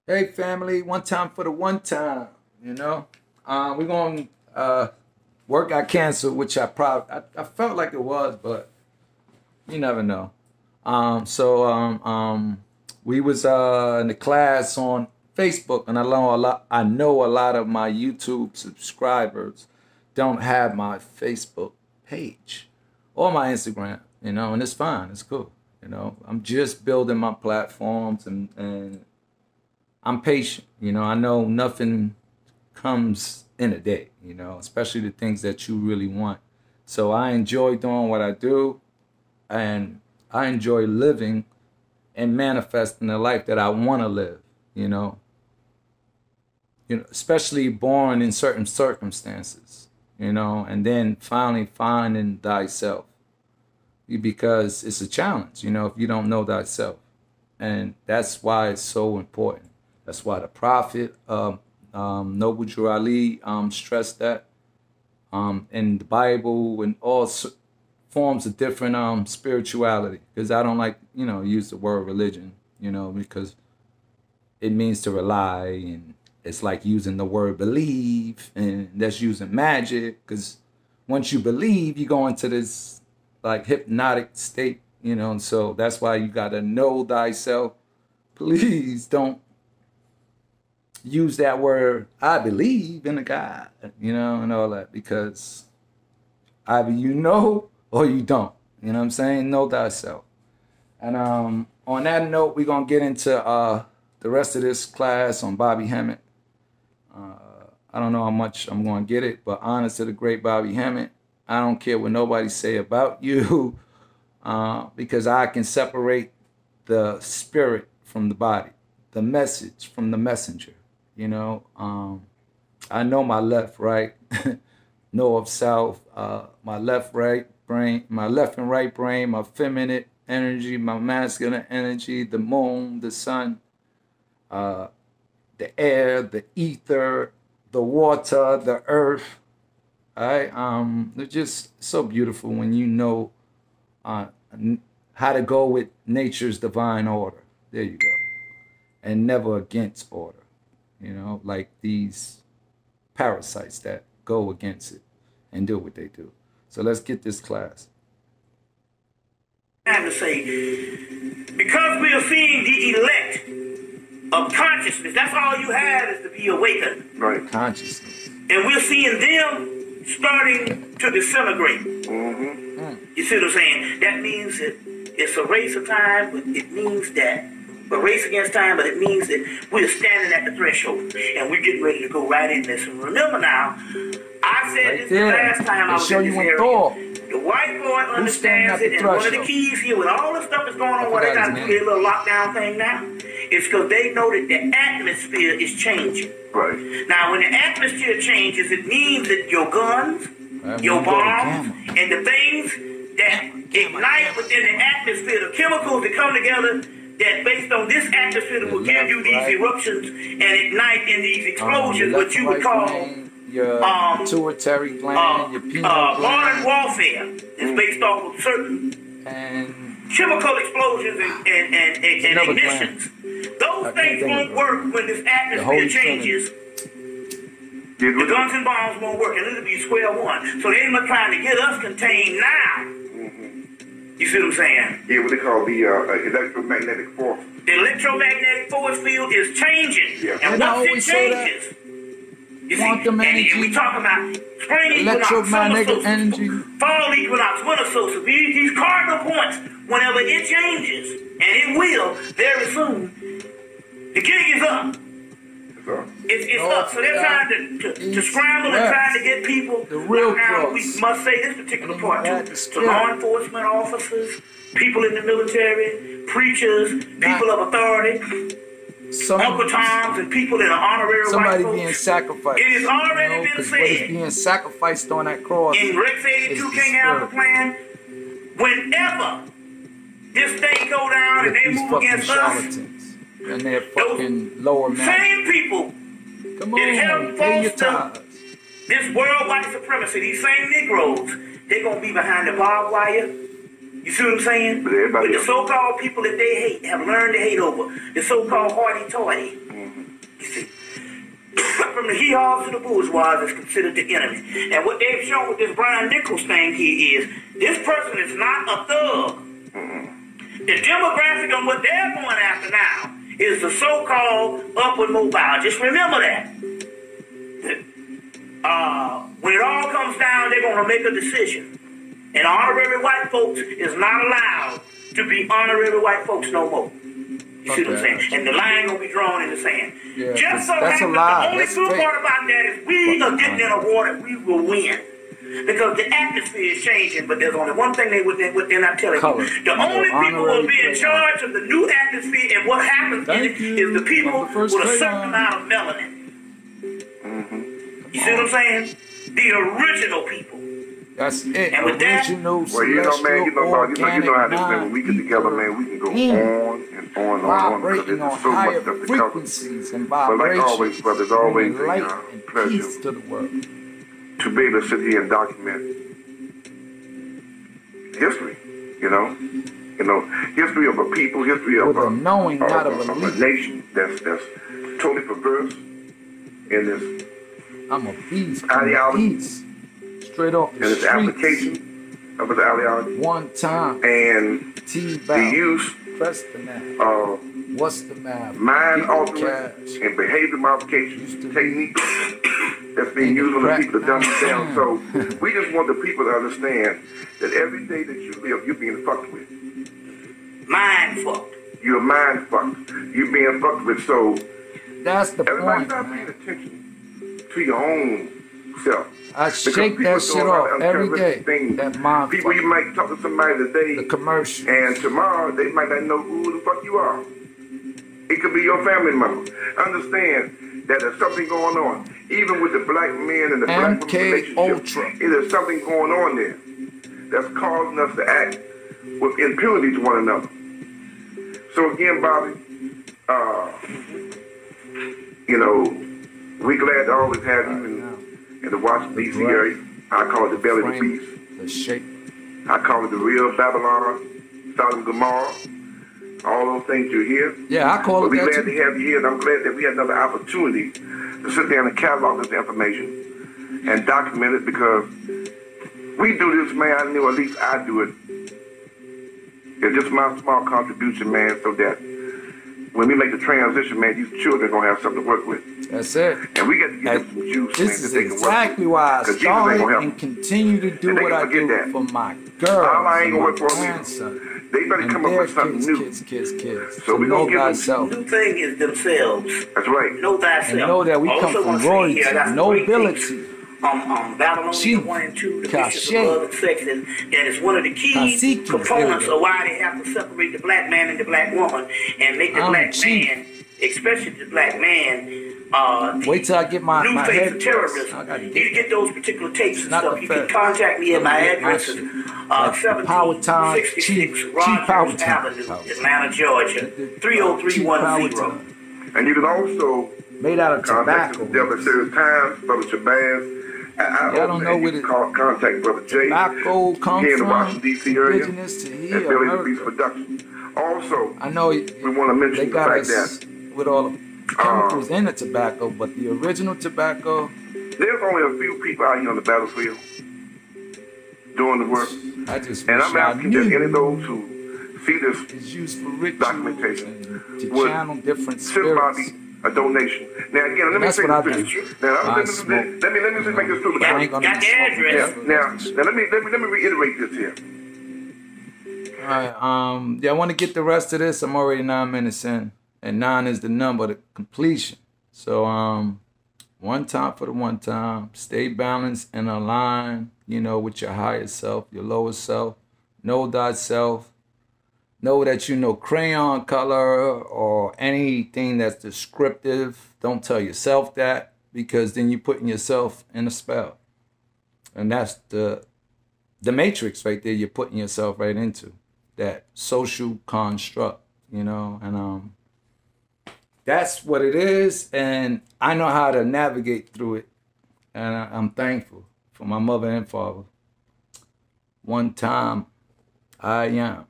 Hey family, one time for the one time, you know. We're going to work got canceled, which I felt like it was, but you never know. We was in the class on Facebook, and I know a lot of my YouTube subscribers don't have my Facebook page or my Instagram, you know, and it's fine, it's cool. You know, I'm just building my platforms and I'm patient, you know. I know nothing comes in a day, you know, especially the things that you really want. So I enjoy doing what I do, and I enjoy living and manifesting the life that I want to live, you know. You know, especially born in certain circumstances, you know, and then finally finding thyself, because it's a challenge, you know, if you don't know thyself. And that's why it's so important. That's why the prophet, Noble Drew Ali, stressed that in the Bible and all forms of different spirituality. Because I don't like, you know, use the word religion, you know, because it means to rely, and it's like using the word believe, and that's using magic. Because once you believe, you go into this like hypnotic state, you know, and so that's why you got to know thyself. Please don't use that word, I believe in a God, you know, and all that, because either you know or you don't, you know what I'm saying? Know thyself. And on that note, we're going to get into the rest of this class on Bobby Hemmett. I don't know how much I'm going to get it, but honest to the great Bobby Hemmett, I don't care what nobody say about you, because I can separate the spirit from the body, the message from the messenger. You know, I know my left, right, north, south, my left, right brain, my left and right brain, my feminine energy, my masculine energy, the moon, the sun, the air, the ether, the water, the earth. All right, they're just so beautiful when you know how to go with nature's divine order. There you go, and never against order. You know, like these parasites that go against it and do what they do. So let's get this class. I have to say, because we are seeing the elect of consciousness, that's all you have is to be awakened. Right. Consciousness. And we're seeing them starting to disintegrate. Mm-hmm. You see what I'm saying? That means that it's a race of time, but it means that a race against time, but it means that we're standing at the threshold and we're getting ready to go right in this. And remember now, I said right this the last time I was in this area. The white boy understands it, and one of the keys here with all the stuff that's going on, what they got to do their little lockdown thing now, is because they know that the atmosphere is changing. Right. Now, when the atmosphere changes, it means that your guns, your bombs, and the things that ignite within the atmosphere, the chemicals that come together, that based on this atmosphere that will give you these eruptions and ignite in these explosions, what you would call your pituitary gland, your pineal gland. Modern warfare is based off of certain chemical explosions and ignitions. Those things won't work when this atmosphere changes. The guns and bombs won't work, and it'll be square one. So they're trying to get us contained now. You see what I'm saying? Yeah, what they call the electromagnetic force. The electromagnetic force field is changing. Yeah. And once it changes, you see, and we talk about spring electromagnetic energy, fall equinox, winter solstice, these cardinal points, whenever it changes, and it will very soon, the gig is up. It's up. So they're trying to scramble and trying to get people. The real now, we must say this particular part too. To law enforcement officers, people in the military, preachers, people of authority, Uncle Toms, and people in an honorary somebody white being sacrificed. It has already been said. What is being sacrificed on that cross in Rex 82 King Alpha Plan, whenever this thing go down and they move against us, and they're fucking lower man. Same people that help foster this worldwide supremacy, these same Negroes, they're going to be behind the barbed wire. You see what I'm saying? But the so-called people that they hate, have learned to hate over, the so-called hoity-toity, the hee-haws to the bourgeois is considered the enemy. And what they've shown with this Brian Nichols thing here is this person is not a thug. The demographic on what they're going after now is the so-called upward mobile. Just remember that. When it all comes down, they're going to make a decision. And honorary white folks is not allowed to be honorary white folks no more. You see what I'm saying? And the line gonna be drawn in the sand. Yeah, just so happens, the only good part about that is we are getting in a war that we will win. Because the atmosphere is changing, but there's only one thing they're not telling you. The only people who will be in charge of the new atmosphere and what happens in it is the people with a certain amount of melanin. You see what I'm saying? The original people. That's it. And with that, original, well, you know, man, you know how this, man. When we get together, man, we can go on and on because there's so much stuff to cover. But like always, brother, it's always a pleasure to the world. To be able to sit here and document history. You know, history of a people, history of a nation that's totally perverse in this I'm a beast. Ideology. Straight off the and its application of its ideology. One time. And the use of what's the matter? Mind altering and behavior modification techniques that's being used on the people to dumb them down. So we just want the people to understand that every day that you live, you're being fucked with. Mind fucked. You're mind fucked. You're being fucked with. So that's the everybody point. Start paying attention to your own self. I shake that shit off every day. That mind people, you might talk to somebody today, the commercial, and tomorrow they might not know who the fuck you are. It could be your family member. Understand that there's something going on, even with the black men and the black women relationship. There's something going on there that's causing us to act with impunity to one another. So again, Bobby, you know, we're glad to always have you in the Washington, D.C. area. I call it the belly of the beast. The shape. I call it the real Babylon, Sodom and Gomorrah. All those things you're here. Yeah, I call it that. We're glad to have you here, and I'm glad that we had another opportunity to sit there and catalog this information and document it, because we do this, man. I know, at least I do it. It's just my small contribution, man, so that when we make the transition, man, these children are going to have something to work with. That's it. And we got to give them some juice, this man, is that they can exactly work why I with. started and continue to do what I do for my girls, I ain't gonna my work for grandson. They better come up with something new. Kids. So we're going to give them. The new thing is themselves. That's right. Know thyself. And know that we come from royalty, nobility. Babylonian 1 and 2, the Bishops of Love and Sex, and that is one of the key components of why they have to separate the black man and the black woman and make the black man, especially the black man, wait till I get my new face head of terrorism. You need to get those particular tapes and stuff. You can contact me at my address, 1766 Rogers Avenue, Atlanta, Georgia, 30310. And you can also made out of contact tobacco. Devil Serious Times, Brother Shabazz. I don't know where contact Brother Jay tobacco come here in the from. Washington, D.C. area, Indigenous to and here, Billy the Beast Production. Also, I know we want to mention the fact that with all the chemicals in the tobacco, but the original tobacco. There's only a few people out here on the battlefield doing the work. And I'm asking that any of those who see this used for documentation to channel different send Bobby a donation. Now again, let me say this. Now let me just make this through. Got the address. Now let me reiterate this here. All right. Yeah, I want to get the rest of this. I'm already 9 minutes in, and 9 is the number, the completion. So one time for the one time. Stay balanced and aligned, you know, with your higher self, your lower self. Know thyself. Know that you know crayon color or anything that's descriptive. Don't tell yourself that, because then you're putting yourself in a spell. And that's the matrix right there you're putting yourself right into. That social construct, you know. And that's what it is. And I know how to navigate through it. And I'm thankful for my mother and father. One time, I am.